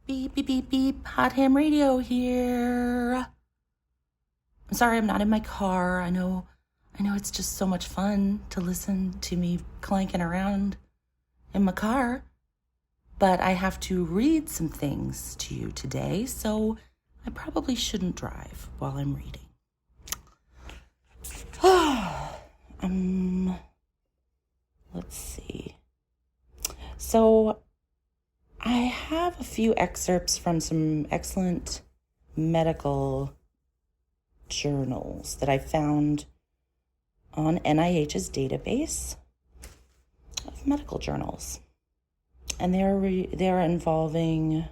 Beep, beep, beep, beep. Hot Ham Radio here. I'm sorry I'm not in my car. I know it's just so much fun to listen to me clanking around in my car. But I have to read some things to you today, so I probably shouldn't drive while I'm reading. Let's see. So I have a few excerpts from some excellent medical journals that I found on NIH's database of medical journals. And they're involving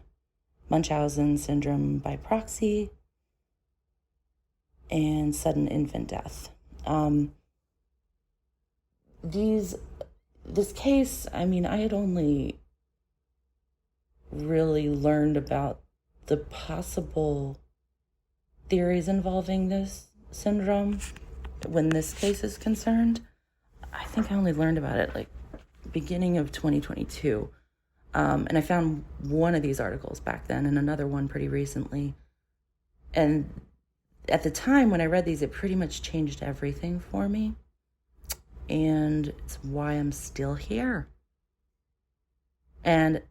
Munchausen syndrome by proxy and sudden infant death. This case, I had only really learned about the possible theories involving this syndrome when this case is concerned. I think I only learned about it beginning of 2022. And I found one of these articles back then and another one pretty recently. And at the time when I read these, it pretty much changed everything for me. And it's why I'm still here. And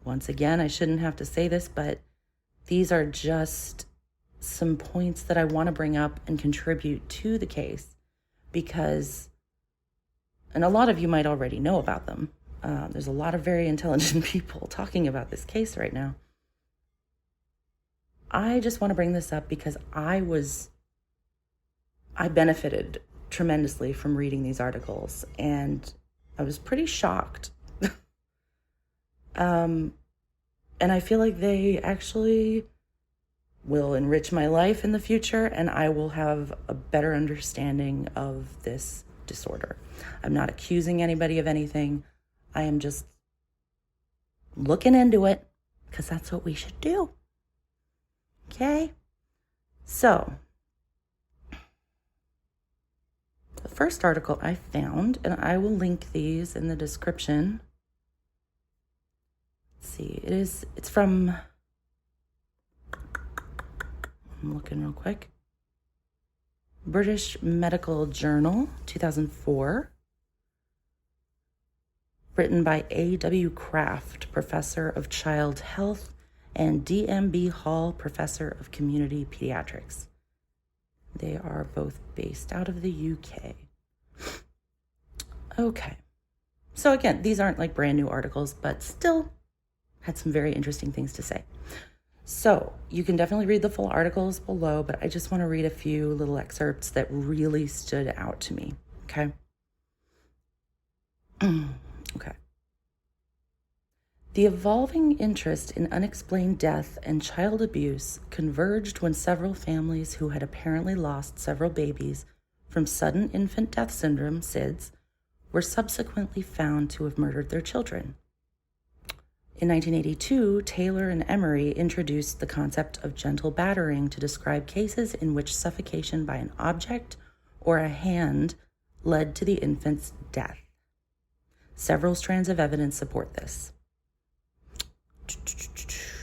once again, I shouldn't have to say this, but these are just some points that I want to bring up and contribute to the case because, and a lot of you might already know about them. There's a lot of very intelligent people talking about this case right now. I just want to bring this up because I benefited tremendously from reading these articles, and I was pretty shocked. And I feel like they actually will enrich my life in the future, and I will have a better understanding of this disorder. I'm not accusing anybody of anything. I am just looking into it because that's what we should do. Okay? So, the first article I found, and I will link these in the description. Let's see, it's from, I'm looking real quick, British Medical Journal, 2004, written by A.W. Kraft, Professor of Child Health, and D.M.B. Hall, Professor of Community Pediatrics. They are both based out of the UK. Okay. So again, these aren't brand new articles, but still had some very interesting things to say. So you can definitely read the full articles below, but I just want to read a few little excerpts that really stood out to me. Okay. Okay. The evolving interest in unexplained death and child abuse converged when several families who had apparently lost several babies from sudden infant death syndrome, SIDS, were subsequently found to have murdered their children. In 1982, Taylor and Emery introduced the concept of gentle battering to describe cases in which suffocation by an object or a hand led to the infant's death. Several strands of evidence support this.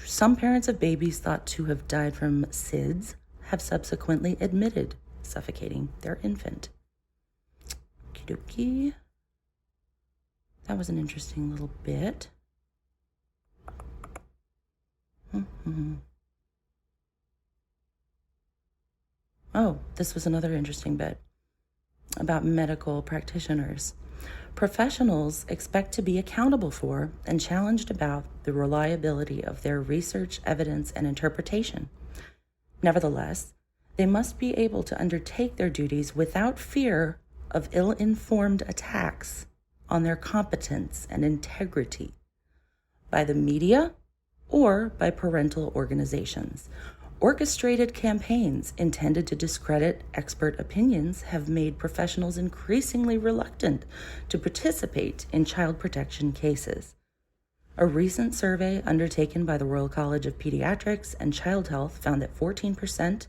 Some parents of babies thought to have died from SIDS have subsequently admitted suffocating their infant. Okie dokie. That was an interesting little bit. Oh, this was another interesting bit about medical practitioners. Professionals expect to be accountable for and challenged about the reliability of their research, evidence, and interpretation. Nevertheless, they must be able to undertake their duties without fear of ill-informed attacks on their competence and integrity by the media or by parental organizations. Orchestrated campaigns intended to discredit expert opinions have made professionals increasingly reluctant to participate in child protection cases. A recent survey undertaken by the Royal College of Pediatrics and Child Health found that 14%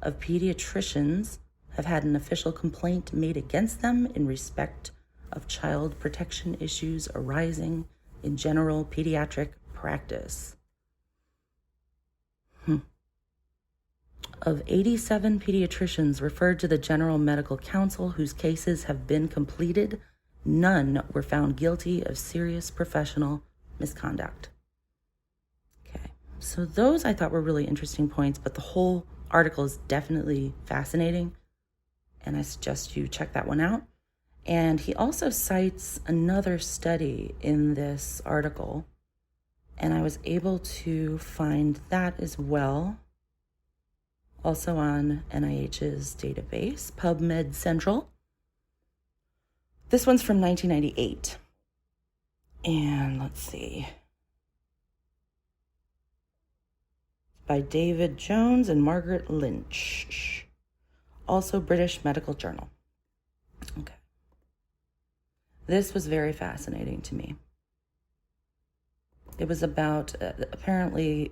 of pediatricians have had an official complaint made against them in respect of child protection issues arising in general pediatric practice. Of 87 pediatricians referred to the General Medical Council whose cases have been completed, none were found guilty of serious professional misconduct. Okay, so those I thought were really interesting points, but the whole article is definitely fascinating, and I suggest you check that one out. And he also cites another study in this article, and I was able to find that as well, also on NIH's database, PubMed Central. This one's from 1998. And let's see. By David Jones and Margaret Lynch. Also British Medical Journal. Okay. This was very fascinating to me. It was about, apparently,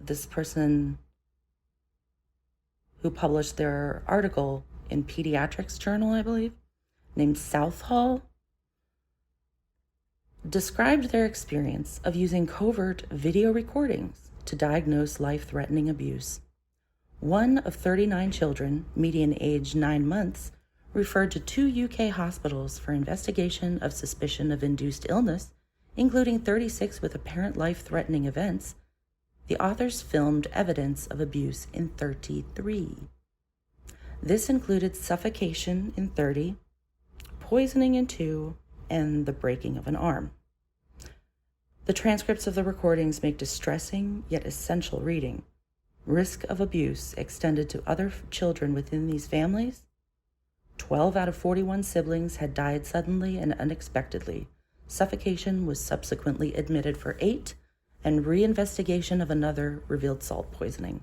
this person who published their article in Pediatrics Journal, I believe, named Southall, described their experience of using covert video recordings to diagnose life-threatening abuse. One of 39 children, median age 9 months, referred to 2 UK hospitals for investigation of suspicion of induced illness, including 36 with apparent life-threatening events. The authors filmed evidence of abuse in 33. This included suffocation in 30, poisoning in 2, and the breaking of an arm. The transcripts of the recordings make distressing yet essential reading. Risk of abuse extended to other children within these families. 12 out of 41 siblings had died suddenly and unexpectedly. Suffocation was subsequently admitted for 8, and reinvestigation of another revealed salt poisoning.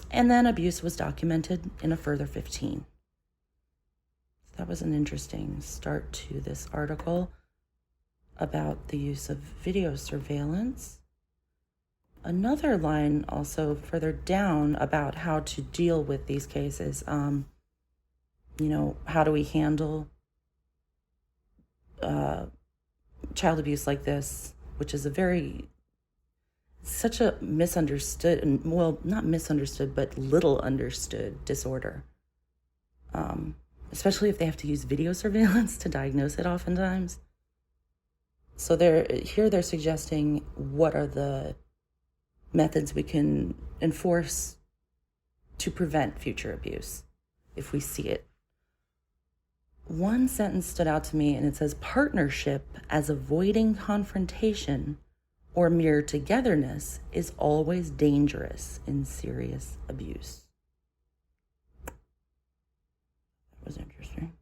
And then abuse was documented in a further 15. That was an interesting start to this article about the use of video surveillance. Another line also further down about how to deal with these cases. How do we handle child abuse like this, which is such a misunderstood, well, not misunderstood, but little understood disorder. Especially if they have to use video surveillance to diagnose it oftentimes. So they're suggesting what are the methods we can enforce to prevent future abuse if we see it. One sentence stood out to me, and it says, partnership as avoiding confrontation or mere togetherness is always dangerous in serious abuse. That was interesting.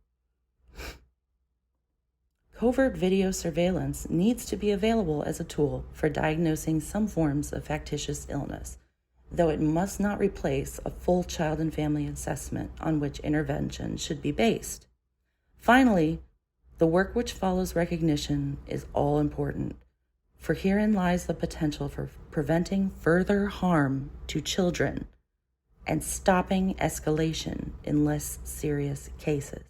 Covert video surveillance needs to be available as a tool for diagnosing some forms of factitious illness, though it must not replace a full child and family assessment on which intervention should be based. Finally, the work which follows recognition is all important, for herein lies the potential for preventing further harm to children and stopping escalation in less serious cases.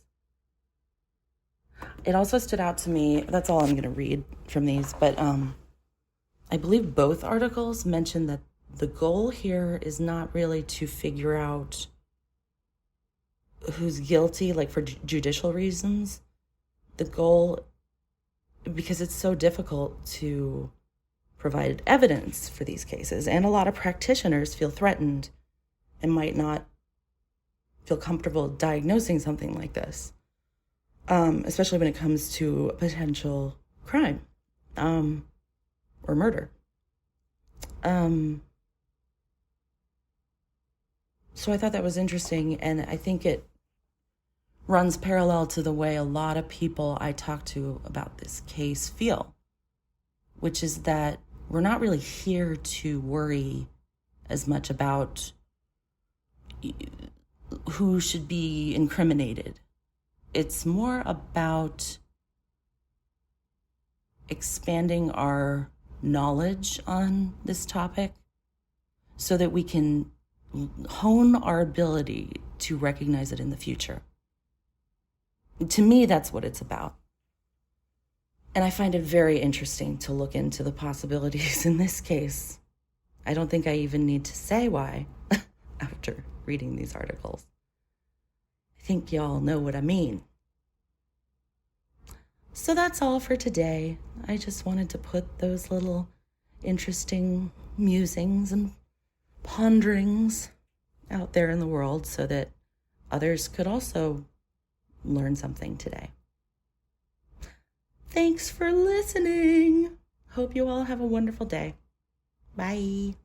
It also stood out to me, that's all I'm going to read from these, but I believe both articles mentioned that the goal here is not really to figure out who's guilty, like for judicial reasons. The goal, because it's so difficult to provide evidence for these cases, and a lot of practitioners feel threatened and might not feel comfortable diagnosing something like this, especially when it comes to a potential crime or murder. So I thought that was interesting, and I think it runs parallel to the way a lot of people I talk to about this case feel, which is that we're not really here to worry as much about who should be incriminated. It's more about expanding our knowledge on this topic so that we can hone our ability to recognize it in the future. To me, that's what it's about. And I find it very interesting to look into the possibilities in this case I don't think I even need to say why after reading these articles. I think y'all know what I mean. So that's all for today. I just wanted to put those little interesting musings and ponderings out there in the world so that others could also learn something today. Thanks for listening. Hope you all have a wonderful day. Bye.